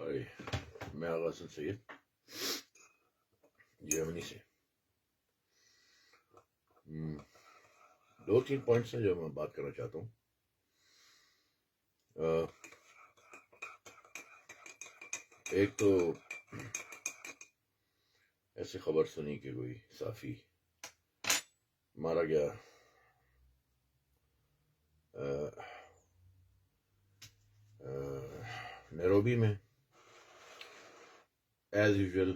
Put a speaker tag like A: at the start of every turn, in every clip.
A: ہائے، میں آغا حسن سید جرمنی سے۔ دو تین پوائنٹس ہیں جو میں بات کرنا چاہتا ہوں۔ ایک تو ایسی خبر سنی کہ کوئی صحافی مارا گیا نیروبی میں۔ ایز یوزول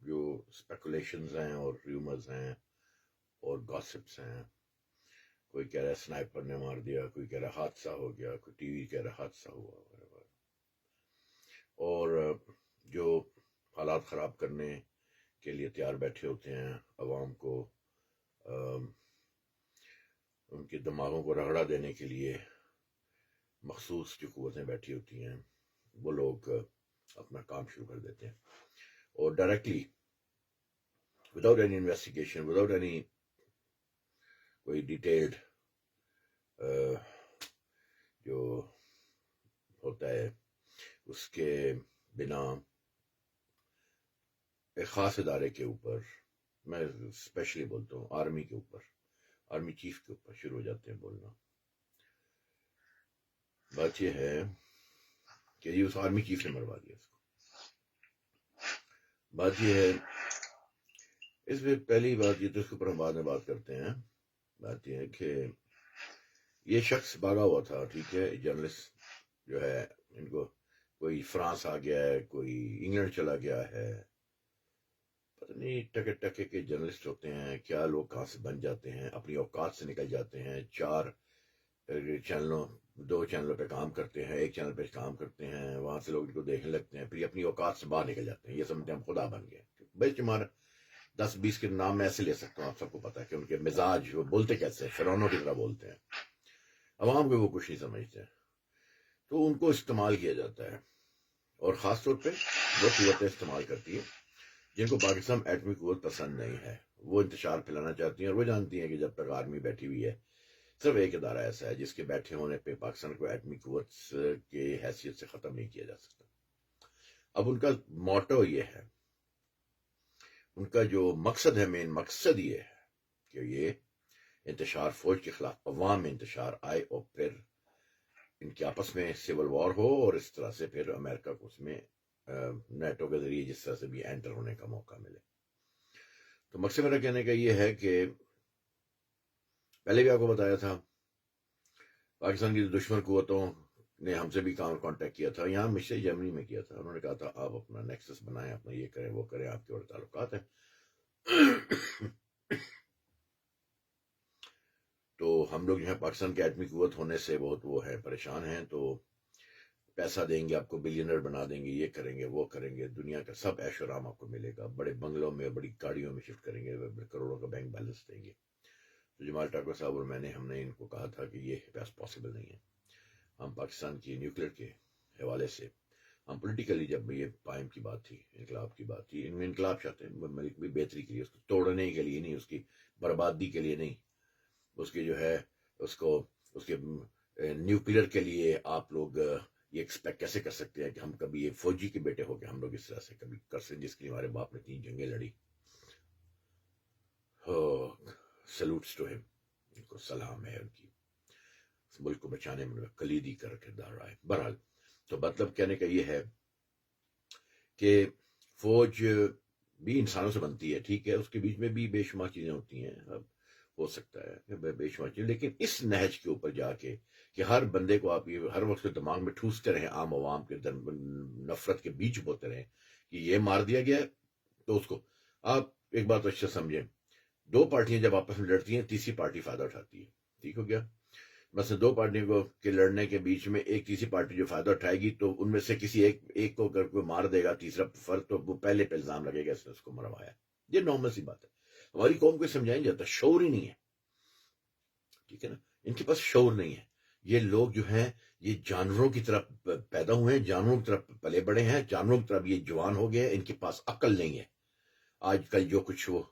A: جو اسپیکولیشنز ہیں اور ریومرز ہیں اور گاسپس ہیں، کوئی کہہ رہا ہے سنائپر نے مار دیا، کوئی کہہ رہا حادثہ ہو گیا، کوئی ٹی وی کہہ رہا حادثہ ہوا، اور جو حالات خراب کرنے کے لیے تیار بیٹھے ہوتے ہیں، عوام کو ان کے دماغوں کو رگڑا دینے کے لیے مخصوص جو قوتیں بیٹھی ہوتی ہیں، وہ لوگ اپنا کام شروع کر دیتے ہیں اور directly without any investigation, without any کوئی ڈیٹیلڈ جو ہوتا ہے اس کے بنا ایک خاص ادارے کے اوپر، میں اسپیشلی بولتا ہوں آرمی کے اوپر، آرمی چیف کے اوپر شروع ہو جاتے ہیں بولنا۔ بات یہ ہے کہ یہ اس آرمی چیف نے مروا دیا اس کو۔ بات یہ ہے، اس میں پہلی بات یہ تو اس کے اوپر ہم بعد میں بات کرتے ہیں۔ بات یہ ہے کہ یہ شخص بھاگا ہوا تھا، ٹھیک ہے، جرنلسٹ جو ہے، ان کو کوئی فرانس آ گیا ہے، کوئی انگلینڈ چلا گیا ہے، پتہ نہیں ٹکے ٹکے کے جرنلسٹ ہوتے ہیں کیا لوگ، کہاں سے بن جاتے ہیں، اپنی اوقات سے نکل جاتے ہیں، 4 چینلوں 2 چینلوں پہ کام کرتے ہیں، 1 چینل پہ کام کرتے ہیں، وہاں سے لوگ ان کو دیکھنے لگتے ہیں، پھر اپنی اوقات سے باہر نکل جاتے ہیں، یہ سمجھتے ہیں ہم خدا بن گئے۔ بے شمار 10-20 کے نام میں ایسے لے سکتا ہوں، آپ سب کو پتا ہے کہ ان کے مزاج، وہ بولتے کیسے فرعونوں کی طرح بولتے ہیں، عوام کو وہ کچھ نہیں سمجھتے ہیں، تو ان کو استعمال کیا جاتا ہے، اور خاص طور پہ وہ قوتیں استعمال کرتی ہیں جن کو پاکستان ایٹمی قوت پسند نہیں ہے، وہ انتشار پھیلانا چاہتی ہیں، اور وہ جانتی ہیں کہ جب تک آرمی بیٹھی ہوئی ہے، صرف ایک ادارہ ایسا ہے جس کے بیٹھے ہونے پہ پاکستان کو ایٹمی قوت کی حیثیت سے ختم نہیں کیا جا سکتا۔ اب ان کا موٹو یہ ہے، ان کا جو مقصد ہے، مین مقصد یہ ہے کہ یہ انتشار فوج کے خلاف عوام میں انتشار آئے، اور پھر ان کے آپس میں سول وار ہو، اور اس طرح سے پھر امریکہ کو اس میں نیٹو کے ذریعے جس طرح سے بھی انٹر ہونے کا موقع ملے۔ تو مقصد میرا کہنے کا یہ ہے کہ پہلے بھی آپ کو بتایا تھا، پاکستان کی دشمن قوتوں نے ہم سے بھی کانٹیکٹ کیا تھا، یہاں مجھ سے جرمنی میں کیا تھا، انہوں نے کہا تھا آپ اپنا نیکسس بنائیں، اپنا یہ کریں وہ کریں، آپ کے اور تعلقات ہیں۔ تو ہم لوگ جو ہے پاکستان کے ایٹمی قوت ہونے سے بہت وہ ہے، پریشان ہیں، تو پیسہ دیں گے آپ کو، بلینر بنا دیں گے، یہ کریں گے وہ کریں گے، دنیا کا سب عیش و آرام آپ کو ملے گا، بڑے بنگلوں میں، بڑی گاڑیوں میں شفٹ کریں گے، کروڑوں کا بینک بیلنس دیں گے۔ تو جمال ٹاکر صاحب اور میں نے، ہم نے ان کو کہا تھا کہ یہ بس پاسبل نہیں ہے۔ ہم پاکستان کی نیوکلیر کے حوالے سے، ہم پولیٹیکلی، جب یہ قائم کی بات تھی، انقلاب کی بات تھی، ان میں انقلاب چاہتے ہیں ملک کی بہتری کے لیے، اس کو توڑنے کے لیے نہیں، اس کی بربادی کے لیے نہیں، اس کی جو ہے اس کو، اس کے نیوکلیر کے لیے آپ لوگ یہ ایکسپیکٹ کیسے کر سکتے ہیں کہ ہم کبھی یہ فوجی کے بیٹے ہو کے ہم لوگ اس طرح سے کبھی کر سکتے، جس کے لیے ہمارے باپ نے 3 جنگیں لڑی۔ سلوٹس ٹو ہم، ان کو سلام ہے، ان کی اس ملک کو بچانے میں کلیدی کا کردار رہا ہے۔ بہرحال، تو مطلب کہنے کا یہ ہے کہ فوج بھی انسانوں سے بنتی ہے، ٹھیک ہے، اس کے بیچ میں بھی بے شمار چیزیں ہوتی ہیں، اب ہو سکتا ہے کہ بے شمار چیزیں، لیکن اس نہج کے اوپر جا کے کہ ہر بندے کو آپ یہ ہر وقت دماغ میں ٹھوستے رہیں، عام عوام کے نفرت کے بیچ بوتے رہیں کہ یہ مار دیا گیا ہے، تو اس کو آپ ایک بات اچھا سمجھیں، 2 پارٹیاں جب آپس میں لڑتی ہیں، تیسری پارٹی فائدہ اٹھاتی ہے، ٹھیک ہو گیا؟ بس 2 پارٹیوں کو کے لڑنے کے بیچ میں ایک تیسری پارٹی جو فائدہ اٹھائے گی، تو ان میں سے کسی ایک کو اگر کوئی مار دے گا، تیسرا فرد، تو وہ پہلے پہ الزام لگے گا اس نے اس کو مروایا۔ یہ نارمل سی بات ہے، ہماری قوم کو سمجھائیں جاتا، شعور ہی نہیں ہے، ٹھیک ہے نا، ان کے پاس شعور نہیں ہے۔ یہ لوگ جو ہیں یہ جانوروں کی طرح پیدا ہوئے ہیں، جانوروں کی طرح پلے بڑے ہیں، جانوروں کی طرح یہ جوان ہو گئے ہیں، ان کے پاس عقل نہیں ہے۔ آج کل جو کچھ وہ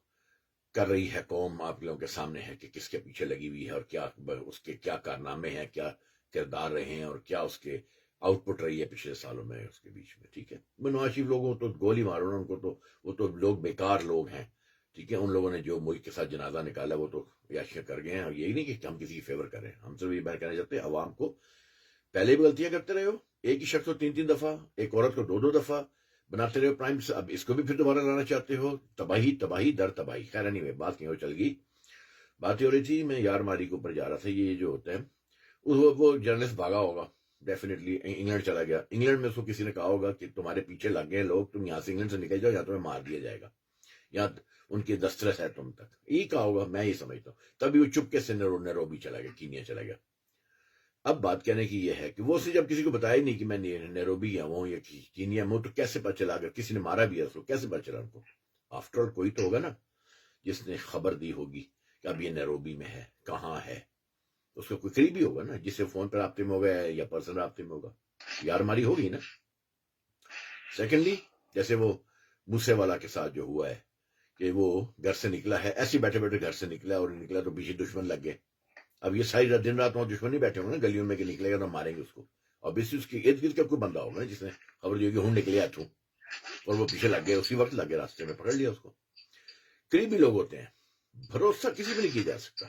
A: کر رہی ہے قوم، آپ لوگوں کے سامنے ہے کہ کس کے پیچھے لگی ہوئی ہے، اور کیا اس کے کیا کارنامے ہیں، کیا کردار رہے ہیں، اور کیا اس کے آؤٹ پٹ رہی ہے پچھلے سالوں میں اس کے بیچ میں. ٹھیک ہے, نواز شریف لوگوں تو گولی مارو نا ان کو, تو وہ تو لوگ بیکار لوگ ہیں. ٹھیک ہے, ان لوگوں نے جو ملک کے ساتھ جنازہ نکالا وہ تو یاشیاں کر گئے ہیں. اور یہی نہیں کہ ہم کسی کی فیور کریں, ہم صرف یہ بات کہنا چاہتے ہیں عوام کو پہلے بھی غلطیاں کرتے رہے ہو, ایک ہی شخص کو 3 دفعہ, ایک عورت کو 2 دفعہ بناتے رہے ہو پرائم, اب اس کو بھی پھر دوبارہ لانا چاہتے ہو. تباہی تباہی در تباہی. خیر نہیں, بات کہیں اور چل گئی. بات یہ ہو رہی تھی, میں یار ماری کے اوپر جا رہا تھا. یہ جو ہوتا ہے وہ جرنلسٹ بھاگا ہوگا ڈیفینیٹلی, انگلینڈ چلا گیا. انگلینڈ میں اس کو کسی نے کہا ہوگا کہ تمہارے پیچھے لگ گئے لوگ, تم یہاں سے انگلینڈ سے نکل جاؤ یا تمہیں مار دیا جائے گا, یا ان کی دسترس ہے تم تک, یہ کہا ہوگا, میں یہ سمجھتا ہوں. تبھی وہ چپکے سے نیروبی چلا گیا, کینیا چلا گیا. اب بات کہنے کی یہ ہے کہ وہ اسے جب کسی کو بتایا نہیں کہ میں نیروبی گیا ہوں یا کینیا میں ہوں, تو کیسے پتا چلا, اگر کسی نے مارا بھی ہے اس کو کیسے پتا چلا ان کو؟ آفٹر آل کوئی تو ہوگا نا جس نے خبر دی ہوگی کہ اب یہ نیروبی میں ہے, کہاں ہے. اس کا کوئی قریبی ہوگا نا جس سے فون پر رابطے میں ہوگا یا پرسنل رابطے میں ہوگا, یار ماری ہوگی نا. سیکنڈلی, جیسے وہ موسے والا کے ساتھ جو ہوا ہے کہ وہ گھر سے نکلا ہے, ایسے بیٹھے بیٹھے گھر سے نکلا, اور نکلا تو پیچھے دشمن لگ گئے. اب یہ ساری دن رات وہاں دشمن نہیں بیٹھے ہوں نا گلیوں میں کہ نکلے گا تو ماریں گے اس کو. اور بیسی اس کے ارد گرد کا کوئی بندہ ہوگا نا جس نے خبر دی کہ ہوں نکلے ہوں, اور وہ پیچھے لگ گئے, اسی وقت لگ گئے, راستے میں پکڑ لیا اس کو. قریبی لوگ ہوتے ہیں, بھروسہ کسی پہ نہیں کیا جا سکتا.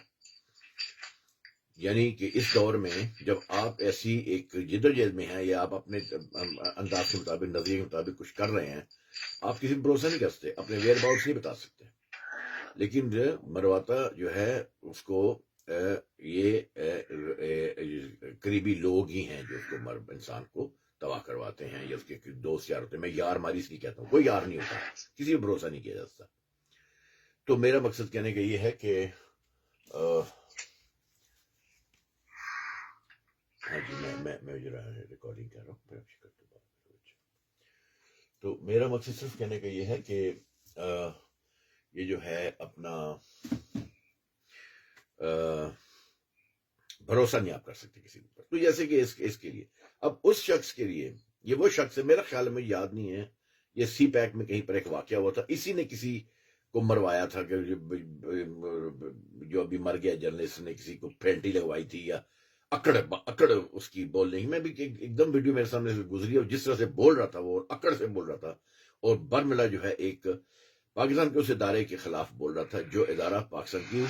A: یعنی کہ اس دور میں جب آپ ایسی ایک جدوجہد میں ہیں, یا آپ اپنے انداز کے مطابق, نظریے کے مطابق کچھ کر رہے ہیں, آپ کسی پہ بھروسہ نہیں کر سکتے, اپنے ویئر اباؤٹس نہیں بتا سکتے. لیکن مرواتا جو ہے اس کو یہ قریبی لوگ ہی ہیں جو اس کو انسان کو تباہ کرواتے ہیں, یا اس کے دوست یار ہوتے ہیں. میں یار ماری اس لیے کہتا ہوں, کوئی یار نہیں ہوتا, کسی پہ بھروسہ نہیں کیا جا سکتا. تو میرا مقصد کہنے کا یہ ہے کہ ہاں جی, میں ریکارڈنگ کر رہا ہوں. تو میرا مقصد صرف کہنے کا یہ ہے کہ یہ جو ہے اپنا بھروسہ نہیں آپ کر سکتے کسی پر. تو جیسے کہ اس کے لیے, اب اس شخص کے لیے, یہ وہ شخص ہے, میرا خیال میں یاد نہیں ہے, یہ سی پیک میں کہیں پر ایک واقعہ ہوا تھا, اسی نے کسی کو مروایا تھا, کہ جو ابھی مر گیا جرنلسٹ نے کسی کو پھینٹی لگوائی تھی, یا اکڑ اس کی بولنے کی. میں بھی ایک دم ویڈیو میرے سامنے سے گزری, اور جس طرح سے بول رہا تھا وہ, اکڑ سے بول رہا تھا, اور برملا جو ہے ایک پاکستان کے اس ادارے کے خلاف بول رہا تھا جو ادارہ پاکستان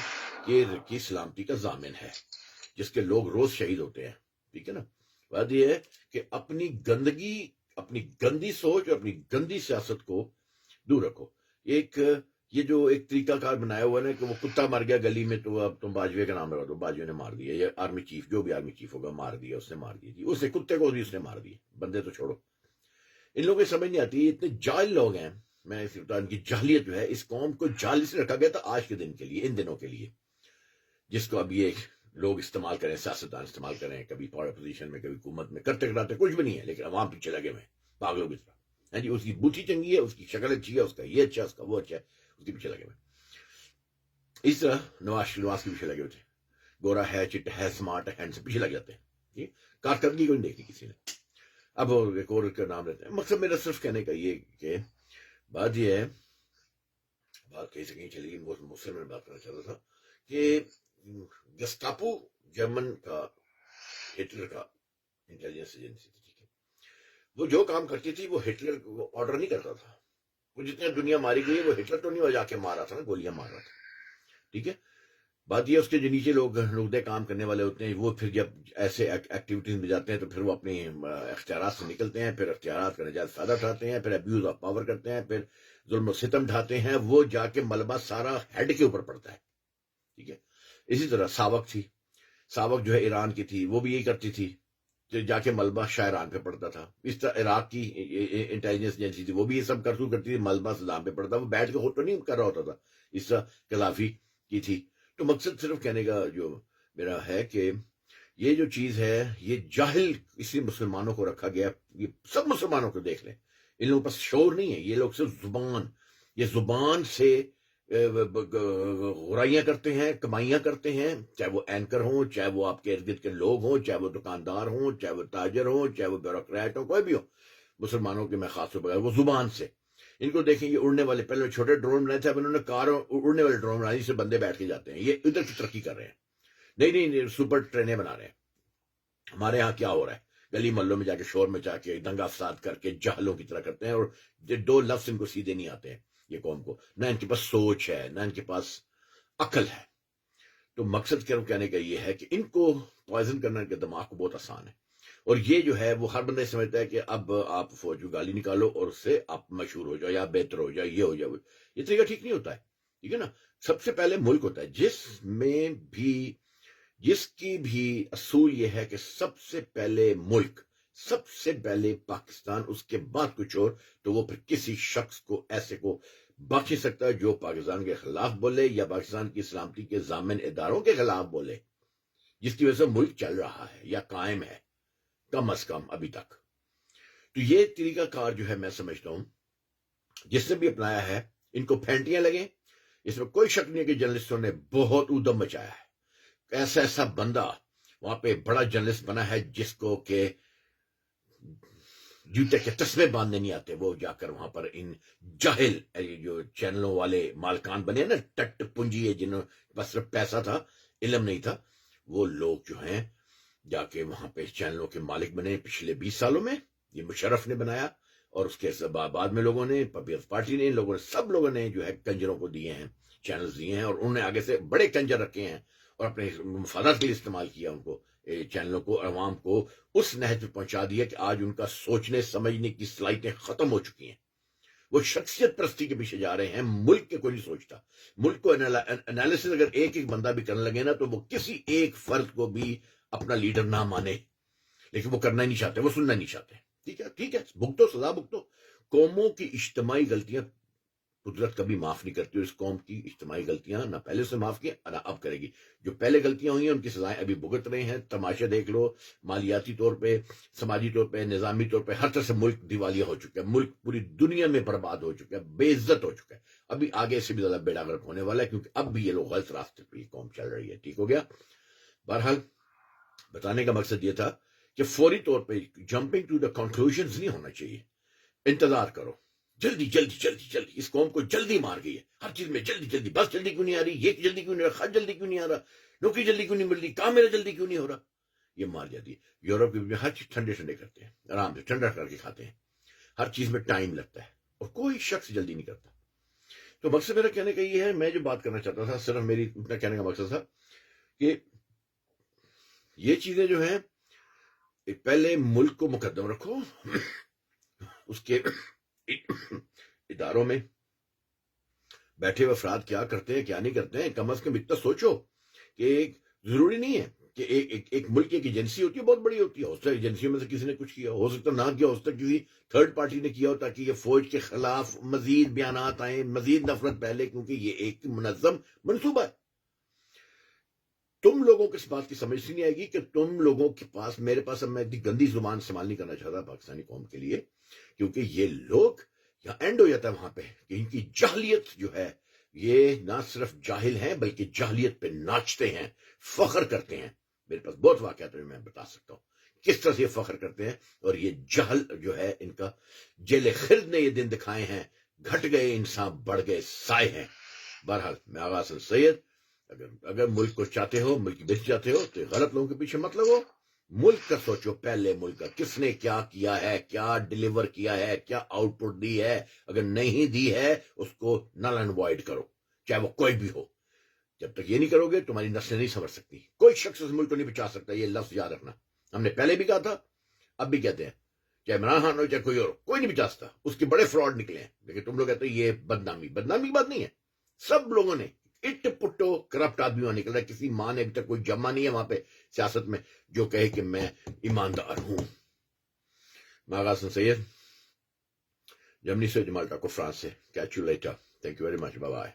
A: کی سلامتی کا ضامن ہے, جس کے لوگ روز شہید ہوتے ہیں. ٹھیک ہے نا. بات یہ ہے کہ اپنی گندی سوچ اور اپنی گندی سیاست کو دور رکھو. یہ جو ایک طریقہ کار بنایا ہوا ہے کہ وہ کتا مر گیا گلی میں, تو اب تم باجوے کا نام لگا دو, باجوے نے مار دیا, یا آرمی چیف, جو بھی آرمی چیف ہوگا مار دیا, اس نے مار دی, اسے کتے کو بھی اس نے مار دیا, بندے تو چھوڑو. ان لوگوں کو سمجھ نہیں آتی, اتنے جاہل لوگ ہیں. میں ان کی جاہلیت جو ہے, اس قوم کو جاہل سے رکھا گیا تھا آج کے دن کے لیے, ان دنوں کے لیے, جس کو اب یہ لوگ استعمال کریں, سیاستدان استعمال کریں, کبھی پاور پوزیشن میں, کبھی حکومت میں, کرتے کراتے کچھ بھی نہیں ہے, لیکن عوام پیچھے لگے ہوئے پاگلوں کی طرح. ہاں جی, اس کی بوٹھی چنگی ہے, اس کی شکل اچھی ہے, اس کا یہ اچھا, اس کا وہ اچھا ہے, اس کے پیچھے لگے ہوئے. اس طرح نواز کے پیچھے لگے ہوئے تھے, گورا ہے, چٹ ہے, اسمارٹ ہے, ہینڈ سے پیچھے لگ جاتے ہیں. کارکردگی کو نہیں دیکھی کسی نے. اب ایک اور کا نام لیتے ہیں. مقصد میرا صرف کہنے کا یہ کہ بات یہ ہے, بات کہیں سے کہیں چلی گئی, مجھ سے میں بات کرنا چاہتا تھا کہ گestapo جرمن کا, ہٹلر کا انٹیلیجنس ایجنسی تھی. ٹھیک ہے, وہ جو کام کرتی تھی وہ ہٹلر کو آرڈر نہیں کرتا تھا. وہ جتنی دنیا ماری گئی وہ ہٹلر تو نہیں جا کے مارا تھا نا, گولیاں مار رہا تھا. ٹھیک ہے, بات یہ اس کے جو نیچے لوگ نقدے کام کرنے والے ہوتے ہیں, وہ پھر جب ایسے ایکٹیویٹیز میں جاتے ہیں تو پھر وہ اپنے اختیارات سے نکلتے ہیں, پھر اختیارات کا نجائز فائدہ اٹھاتے ہیں, پھر ابیوز آف پاور کرتے ہیں, پھر ظلم و ستم ڈھاتے ہیں. وہ جا کے ملبہ سارا ہیڈ کے اوپر پڑتا ہے. ٹھیک ہے, اسی طرح ساوک جو ہے ایران کی تھی, وہ بھی یہی کرتی تھی, جا کے ملبہ شاعران پہ پڑتا تھا. اس طرح عراق کی انٹیلیجنس ایجنسی تھی, وہ بھی یہ سب کرتی تھی, ملبہ صدام پہ پڑتا. وہ بیٹھ کے خود تو نہیں کر رہا ہوتا تھا, اس طرح قذافی کی تھی. تو مقصد صرف کہنے کا جو میرا ہے کہ یہ جو چیز ہے, یہ جاہل اس لیے مسلمانوں کو رکھا گیا. یہ سب مسلمانوں کو دیکھ لیں, ان لوگوں کے پاس شعور نہیں ہے. یہ لوگ صرف زبان سے غرائیاں کرتے ہیں, کمائیاں کرتے ہیں, چاہے وہ اینکر ہوں, چاہے وہ آپ کے ارد گرد کے لوگ ہوں, چاہے وہ دکاندار ہوں, چاہے وہ تاجر ہوں, چاہے وہ بیوروکریٹ ہوں, کوئی بھی ہو. مسلمانوں کے میں خاص طور پر وہ زبان سے. ان کو دیکھیں, یہ اڑنے والے, پہلے چھوٹے ڈرون بنائے تھے, اب انہوں نے کار اڑنے والے ڈرون بنائے, جس سے بندے بیٹھ کے جاتے ہیں. یہ ادھر کی ترقی کر رہے ہیں, نہیں سپر ٹرینیں بنا رہے ہیں. ہمارے ہاں کیا ہو رہا ہے, گلی محلوں میں جا کے شور مچا کے دنگا فساد کر کے جہلوں کی طرح کرتے ہیں، اور 2 لفظ ان کو سیدھے نہیں آتے ہیں یہ قوم کو، نہ ان کے پاس سوچ ہے نہ ان کے پاس عقل ہے۔ تو مقصد کہنے کا یہ ہے کہ ان کو پوائزن کرنا ان کے دماغ کو بہت آسان ہے، اور یہ جو ہے وہ ہر بندہ سمجھتا ہے کہ اب آپ فوج کو گالی نکالو اور اس سے آپ مشہور ہو جاؤ یا بہتر ہو جاؤ، یہ ہو جاؤ۔ یہ طریقہ ٹھیک نہیں ہوتا ہے، ٹھیک ہے نا۔ سب سے پہلے ملک ہوتا ہے، جس کی بھی اصول یہ ہے کہ سب سے پہلے ملک، سب سے پہلے پاکستان، اس کے بعد کچھ اور، تو وہ پھر کسی شخص کو ایسے کو بخش سکتا ہے جو پاکستان کے خلاف بولے یا پاکستان کی سلامتی کے ضامن اداروں کے خلاف بولے، جس کی وجہ سے ملک چل رہا ہے یا قائم ہے کم از کم ابھی تک۔ تو یہ طریقہ کار جو ہے میں سمجھتا ہوں جس نے بھی اپنایا ہے، ان کو پھینٹیاں لگیں، اس میں کوئی شک نہیں ہے کہ جرنلسٹوں نے بہت ادم مچایا ہے۔ ایسا بندہ وہاں پہ بڑا جرنلسٹ بنا ہے جس کو کہ جوتے کے تسمے باندھنے نہیں آتے، وہ جا کر وہاں پر ان جاہل جو چینلوں والے مالکان بنے نا، ٹٹ پنجی ہے جنہوں بس صرف پیسہ تھا، علم نہیں تھا، وہ لوگ جو ہیں جا کے وہاں پہ چینلوں کے مالک بنے پچھلے 20 سالوں میں۔ یہ مشرف نے بنایا، اور اس کے بعد میں لوگوں نے، پیپلز پارٹی نے، سب لوگوں نے جو ہے کنجروں کو دیے ہیں، چینلز دیے ہیں، اور انہوں نے آگے سے بڑے کنجر رکھے ہیں اور اپنے مفادات کے لیے استعمال کیا ان کو، چینلوں کو، عوام کو اس نہج پہ پہنچا دیا کہ آج ان کا سوچنے سمجھنے کی صلاحیتیں ختم ہو چکی ہیں۔ وہ شخصیت پرستی کے پیچھے جا رہے ہیں، ملک کے کوئی نہیں سوچتا۔ ملک کو انالیسس اگر ایک بندہ بھی کرنے لگے نا تو وہ کسی ایک فرد کو بھی اپنا لیڈر نہ مانے، لیکن وہ کرنا ہی نہیں چاہتے، وہ سننا نہیں چاہتے۔ ٹھیک ہے، بھگتو، سزا بھگتو۔ قوموں کی اجتماعی غلطیاں قدرت کبھی معاف نہیں کرتی، اور اس قوم کی اجتماعی غلطیاں نہ پہلے سے معاف کی نہ اب کرے گی۔ جو پہلے غلطیاں ہوئی ہیں ان کی سزائیں ابھی بھگت رہے ہیں۔ تماشا دیکھ لو، مالیاتی طور پہ، سماجی طور پہ، نظامی طور پہ، ہر طرح سے ملک دیوالیہ ہو چکا ہے، ملک پوری دنیا میں برباد ہو چکا ہے، بے عزت ہو چکا ہے۔ ابھی آگے سے بھی زیادہ بیڑا غرق ہونے والا ہے، کیونکہ اب بھی یہ لوگ غلط راستے پہ یہ قوم چل رہی ہے۔ ٹھیک ہو گیا۔ بہرحال بتانے کا مقصد یہ تھا کہ فوری طور پہ جمپنگ ٹو دا کنکلوژنز نہیں ہونا چاہیے۔ انتظار کرو، جلدی جلدی جلدی جلدی، اس قوم کو جلدی مار گئی ہے ہر چیز میں، جلدی جلدی، بس جلدی کیوں نہیں آ رہی، یہ جلدی کیوں نہیں آ رہا، خط جلدی کیوں نہیں آ رہا، نوکری جلدی کیوں نہیں مل رہی، کام میرا جلدی کیوں نہیں ہو رہا، یہ مار جاتی ہے۔ یورپ میں ہر چیز ٹھنڈے کرتے ہیں، آرام سے ٹھنڈا کر کے کھاتے ہیں، ہر چیز میں ٹائم لگتا ہے، اور کوئی شخص جلدی نہیں کرتا۔ تو مقصد میرا کہنے کا یہ ہے، میں جو بات کرنا چاہتا تھا، صرف میری اتنا کہنے کا مقصد تھا کہ یہ چیزیں جو ہیں، پہلے ملک کو مقدم رکھو، اس کے اداروں میں بیٹھے ہوئے افراد کیا کرتے ہیں کیا نہیں کرتے ہیں، کم از کم اتنا سوچو کہ ضروری نہیں ہے کہ ایک ملک کی ایک ایجنسی ہوتی ہے، بہت بڑی ہوتی ہے، ہو سکتا ہے ایجنسیوں میں سے کسی نے کچھ کیا ہو سکتا نہ کیا، ہو سکتا کسی تھرڈ پارٹی نے کیا ہو تاکہ یہ فوج کے خلاف مزید بیانات آئیں، مزید نفرت پھیلے، کیونکہ یہ ایک منظم منصوبہ ہے۔ تم لوگوں کو اس بات کی سمجھ نہیں آئے گی کہ تم لوگوں کے پاس، میرے پاس، اب میں اتنی گندی زبان استعمال نہیں کرنا چاہتا پاکستانی قوم کے لیے، کیونکہ یہ لوگ یہاں اینڈ ہو جاتا ہے وہاں پہ کہ ان کی جاہلیت جو ہے، یہ نہ صرف جاہل ہیں بلکہ جاہلیت پہ ناچتے ہیں، فخر کرتے ہیں۔ میرے پاس بہت واقعات میں بتا سکتا ہوں کس طرح سے یہ فخر کرتے ہیں، اور یہ جہل جو ہے ان کا، جیل خرد نے یہ دن دکھائے ہیں، گھٹ گئے انسان بڑھ گئے سائے ہیں۔ بہرحال میں آغا حسن سید، اگر ملک کو چاہتے ہو، ملک کی بچ چاہتے ہو، تو غلط لوگوں کے پیچھے مت لگو، ملک کا سوچو پہلے، ملک کا کس نے کیا کیا ہے، کیا ڈیلیور کیا ہے، کیا آؤٹ پٹ دی ہے، اگر نہیں دی ہے اس کو نل اینڈ وائڈ کرو، چاہے وہ کوئی بھی ہو۔ جب تک یہ نہیں کرو گے تمہاری نسلیں نہیں سمجھ سکتی، کوئی شخص اس ملک کو نہیں بچا سکتا، یہ لفظ یاد رکھنا، ہم نے پہلے بھی کہا تھا، اب بھی کہتے ہیں، چاہے عمران خان ہو چاہے کوئی اور، کوئی نہیں بچا سکتا، اس کے بڑے فراڈ نکلے ہیں، لیکن تم لوگ کہتے ہیں یہ بدنامی کی بات نہیں ہے، سب لوگوں نے اٹ پٹو کرپٹ آدمی نکل رہا ہے، کسی ماں نے ابھی تک کوئی جمع نہیں ہے وہاں پہ سیاست میں جو کہے کہ میں ایماندار ہوں۔ میں آغا حسن سید، جرمنی سے، جمالٹا کو فرانس سے، catch you later, thank you very much, bye bye.